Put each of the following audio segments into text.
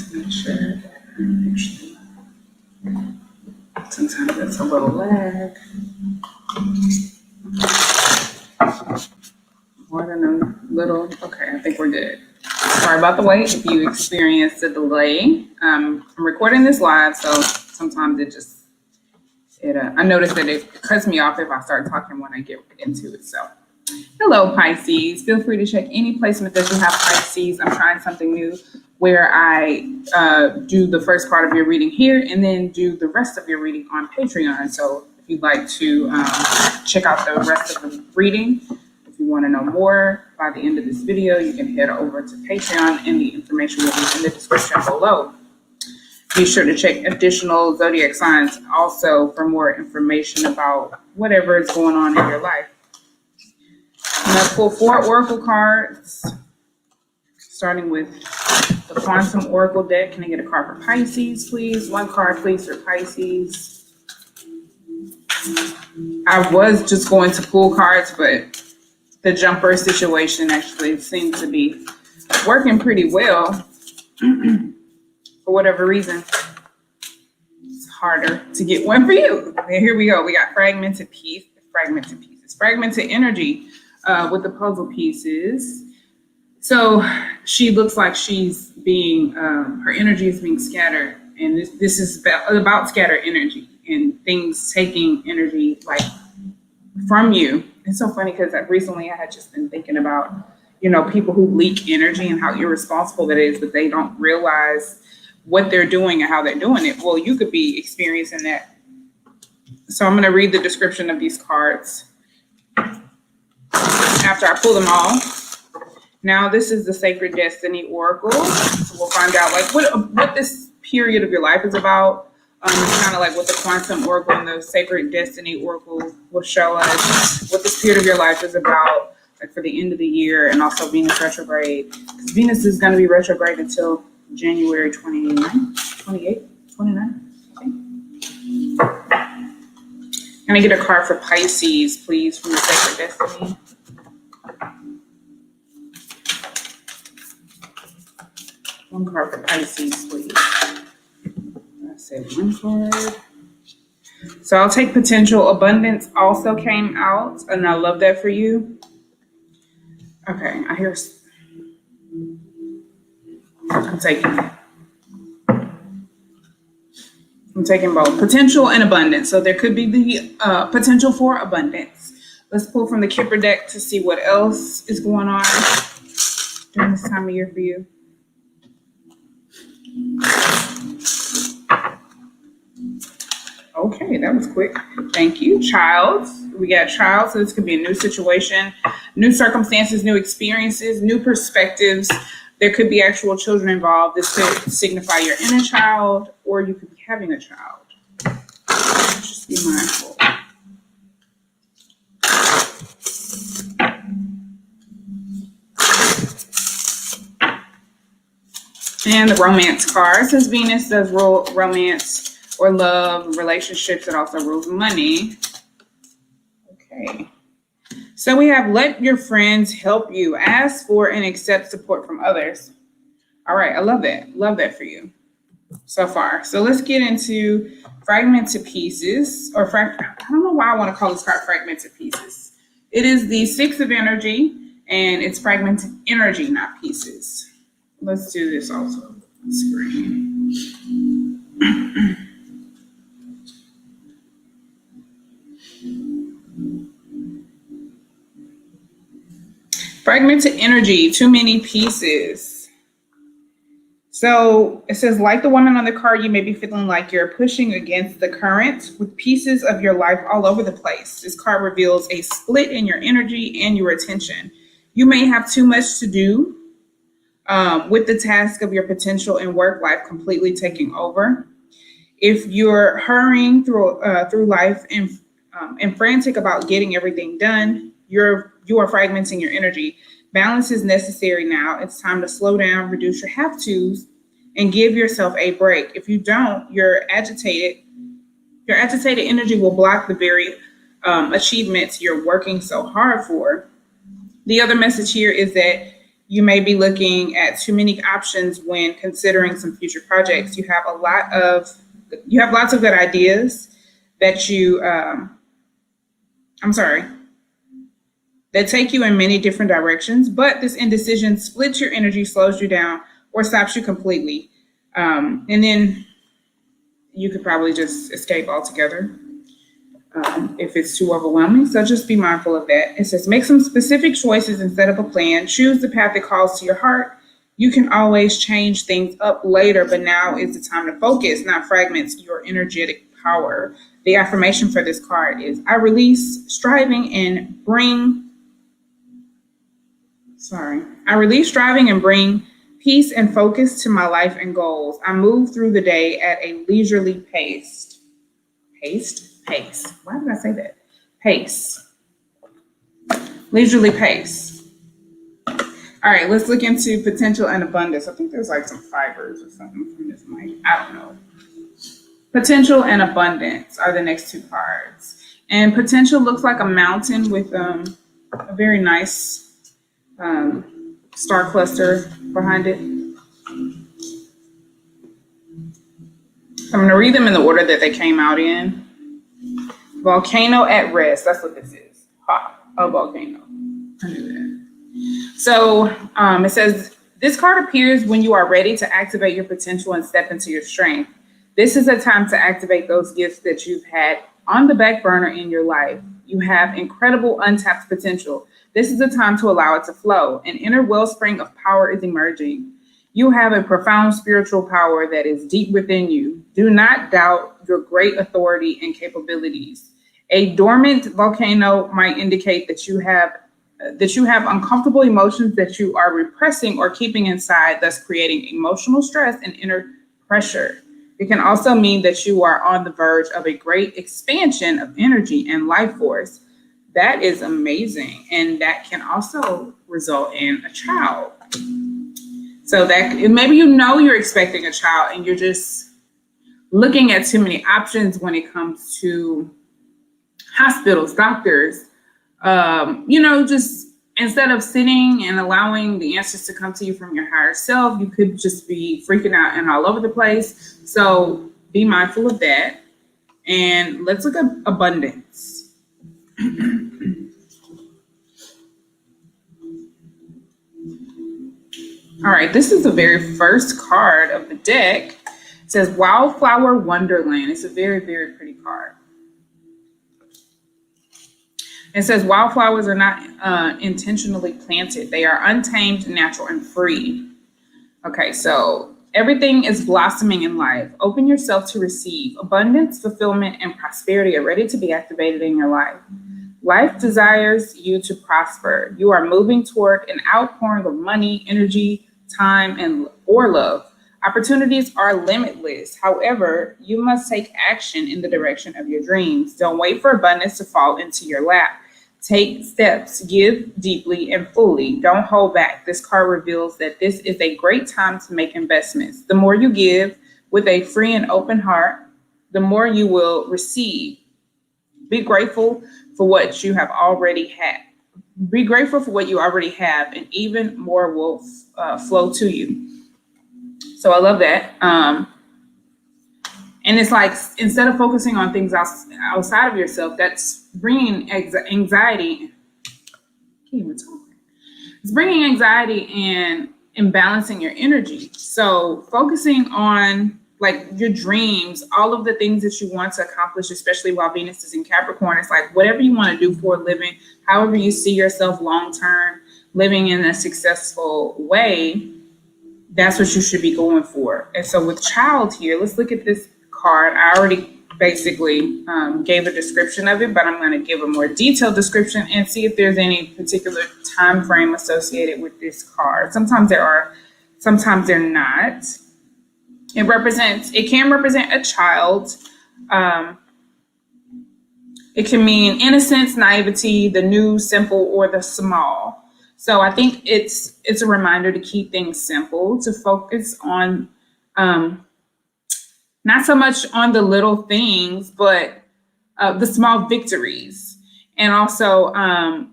to make sure that I'm actually, sometimes that's a little lag. More than a little. Okay, I think we're good. Sorry about the wait. If you experienced a delay, I'm recording this live, so sometimes I notice that it cuts me off if I start talking when I get into it. So, hello, Pisces. Feel free to check any placement that you have, Pisces. I'm trying something new where I do the first part of your reading here and then do the rest of your reading on Patreon. So, if you'd like to check out the rest of the reading, if you want to know more by the end of this video, you can head over to Patreon and the information will be in the description below. Be sure to check additional zodiac signs also for more information about whatever is going on in your life. I'm going to pull 4 oracle cards, starting with the Quantum Oracle deck. Can I get a card for Pisces, please? 1 card, please, for Pisces. I was just going to pull cards, but the jumper situation actually seems to be working pretty well. For whatever reason, it's harder to get one for you. And here we go. We got fragmented pieces, fragmented energy with the puzzle pieces. So she looks like she's being, her energy is being scattered. And this is about scattered energy and things taking energy like from you. It's so funny because recently I had just been thinking about, people who leak energy and how irresponsible that is, but they don't realize what they're doing and how they're doing it. Well, you could be experiencing that. So I'm going to read the description of these cards after I pull them all. Now, this is the Sacred Destiny Oracle. So we'll find out what this period of your life is about. Kind of like what the Quantum Oracle and the Sacred Destiny Oracle will show us what this period of your life is about, like for the end of the year, and also Venus retrograde. Because Venus is going to be retrograde until January 29, I think. Can I get a card for Pisces, please, from the Sacred Destiny? One card for Pisces, please. I said 1 card. So I'll take potential. Abundance also came out, and I love that for you. Okay, I'm taking both potential and abundance. So there could be the potential for abundance. Let's pull from the Kipper deck to see what else is going on during this time of year for you. Okay, that was quick. Thank you. Child. We got child. So this could be a new situation, new circumstances, new experiences, new perspectives. There could be actual children involved. This could signify your inner child, or you could be having a child. Just be mindful. And the romance card says Venus does rule romance or love, relationships. It also rules money. Okay. So we have let your friends help you. Ask for and accept support from others. All right. I love that. Love that for you so far. So let's get into fragmented pieces I don't know why I want to call this card fragmented pieces. It is the 6 of energy and it's fragmented energy, not pieces. Let's do this also on the screen. Fragmented energy, too many pieces. So it says, like the woman on the card, you may be feeling like you're pushing against the current with pieces of your life all over the place. This card reveals a split in your energy and your attention. You may have too much to do with the task of your potential and work life completely taking over. If you're hurrying through life and frantic about getting everything done, you are fragmenting your energy. Balance is necessary now. It's time to slow down, reduce your have-tos, and give yourself a break. If you don't, your agitated energy will block the very achievements you're working so hard for. The other message here is that You may be looking at too many options when considering some future projects. You have lots of good ideas that that take you in many different directions, but this indecision splits your energy, slows you down, or stops you completely. And then you could probably just escape altogether if it's too overwhelming. So just be mindful of that. It says, make some specific choices instead of a plan. Choose the path that calls to your heart. You can always change things up later, but now is the time to focus, not fragments your energetic power. The affirmation for this card is, I release striving and bring peace and focus to my life and goals. I move through the day at a leisurely pace. Pace. Why did I say that? Pace. Leisurely pace. All right, let's look into potential and abundance. I think there's like some fibers or something from this mic. I don't know. Potential and abundance are the next two cards. And potential looks like a mountain with a very nice star cluster behind it. I'm going to read them in the order that they came out in. Volcano at rest. That's what this is. A volcano. I knew that. So it says, this card appears when you are ready to activate your potential and step into your strength. This is a time to activate those gifts that you've had on the back burner in your life. You have incredible untapped potential. This is a time to allow it to flow. An inner wellspring of power is emerging. You have a profound spiritual power that is deep within you. Do not doubt your great authority and capabilities. A dormant volcano might indicate that you have uncomfortable emotions that you are repressing or keeping inside, thus creating emotional stress and inner pressure. It can also mean that you are on the verge of a great expansion of energy and life force. That is amazing. And that can also result in a child. So that maybe you're expecting a child and you're just looking at too many options when it comes to hospitals, doctors, just instead of sitting and allowing the answers to come to you from your higher self, you could just be freaking out and all over the place. So be mindful of that. And let's look at abundance. All right, this is the very first card of the deck. It says Wildflower Wonderland. It's a very, very pretty card. It says wildflowers are not intentionally planted. They are untamed, natural, and free. Okay, so everything is blossoming in life. Open yourself to receive. Abundance, fulfillment, and prosperity are ready to be activated in your life. Life desires you to prosper. You are moving toward an outpouring of money, energy, time, or love. Opportunities are limitless. However, you must take action in the direction of your dreams. Don't wait for abundance to fall into your lap. Take steps, give deeply and fully. Don't hold back. This card reveals that this is a great time to make investments. The more you give with a free and open heart, the more you will receive. Be grateful for what you have already had. Be grateful for what you already have, and even more will flow to you. So I love that. And it's like, instead of focusing on things outside of yourself, that's bringing anxiety. I can't even talk. It's bringing anxiety and imbalancing your energy. So focusing on like your dreams, all of the things that you want to accomplish, especially while Venus is in Capricorn, it's like whatever you want to do for a living, however you see yourself long-term, living in a successful way, that's what you should be going for. And so with child here, let's look at this card. I already basically gave a description of it, but I'm going to give a more detailed description and see if there's any particular time frame associated with this card. Sometimes there are, sometimes they're not. It can represent a child. It can mean innocence, naivety, the new, simple, or the small. So I think it's a reminder to keep things simple, to focus on not so much on the little things, but the small victories. And also,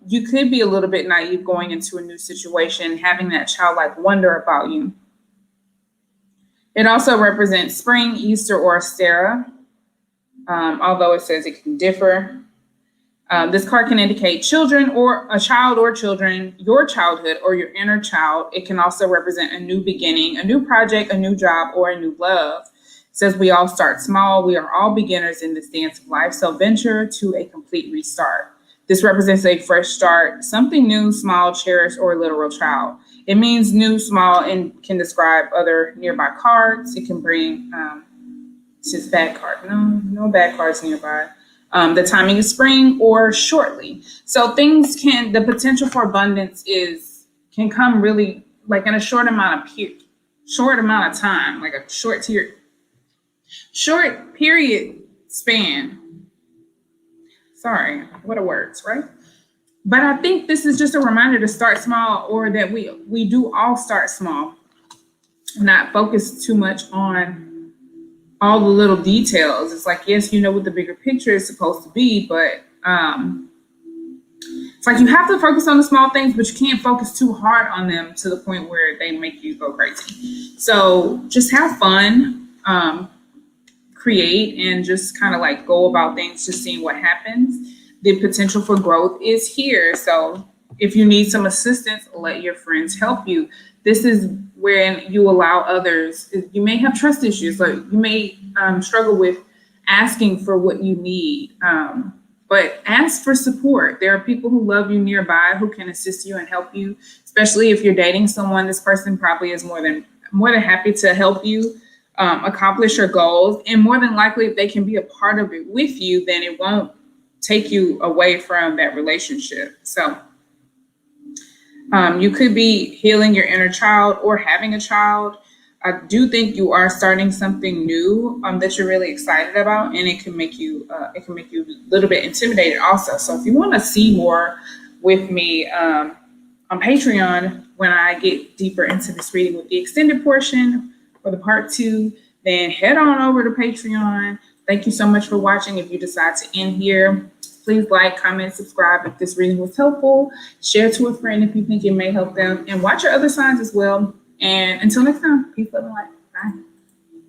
you could be a little bit naive going into a new situation, having that childlike wonder about you. It also represents spring, Easter, or Ostara, although it says it can differ. This card can indicate children or a child or children, your childhood or your inner child. It can also represent a new beginning, a new project, a new job, or a new love. It says we all start small. We are all beginners in this dance of life, so venture to a complete restart. This represents a fresh start, something new, small, cherished, or a literal child. It means new, small, and can describe other nearby cards. It can bring, it's just bad card. No bad cards nearby. The timing is spring or shortly. So the potential for abundance can come really like in a short amount of time, like a short period span. Sorry, what are words, right? But I think this is just a reminder to start small, or that we do all start small, not focus too much on all the little details. It's like, yes, you know what the bigger picture is supposed to be, but it's like you have to focus on the small things, but you can't focus too hard on them to the point where they make you go crazy. So just have fun, create, and just kind of like go about things, just seeing what happens. The potential for growth is here. So if you need some assistance, let your friends help you. This is when you allow others. You may have trust issues, like you may struggle with asking for what you need, but ask for support. There are people who love you nearby who can assist you and help you, especially if you're dating someone. This person probably is more than happy to help you accomplish your goals, and more than likely, if they can be a part of it with you, then it won't take you away from that relationship. So you could be healing your inner child or having a child. I do think you are starting something new that you're really excited about, and it can make you a little bit intimidated also. So if you want to see more with me on Patreon, when I get deeper into this reading with the extended portion for the part 2, then head on over to Patreon. Thank you so much for watching. If you decide to end here, please like, comment, subscribe if this reading was helpful. Share to a friend if you think it may help them, and watch your other signs as well. And until next time, peace, love, and light. Bye.